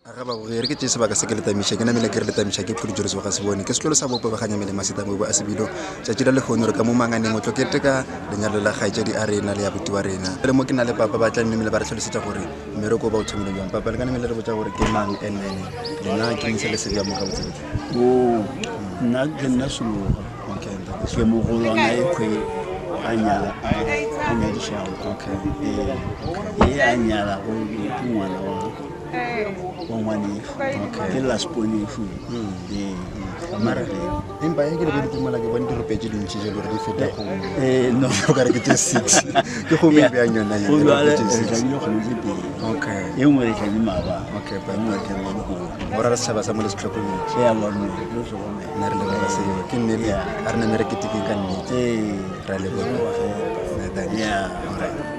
Aga ba go re ke tse sebaka se ke letamisha ke na mele ke re letamisha ke phudi jore se ga se bone ke sekolo sa bopo ba ganya mele masita mo ba asebilo tsa tshira le khone re ka mo manganeng o tlokete ka lenyalo la gaitse di arena le ya buti wa rena le mo ke na le papa ba tla nne ba re tlhalosetsa gore mmereko ba o thomile jang papa le ka nne re botsa gore ke mang ene le na ke ntse le se bya mo ga botse o nna ke nna solo okay ke mo go lona e khwe anya di shawo okay anya la go ngwana wa ngwane ke la spone fu mara empa ke le bo ditumela ke bone di ropeje di ntse jelo re di feta go no go ka re ke 6 ke go me be a nyona ya okay e mo re ke di maba okay ba mo ke mo go ora re saba sa mo le setlhokomedi ya lo no so go me na re le ba se ke nne le a re na mere ke tiki ka nnete ra le bona ya alright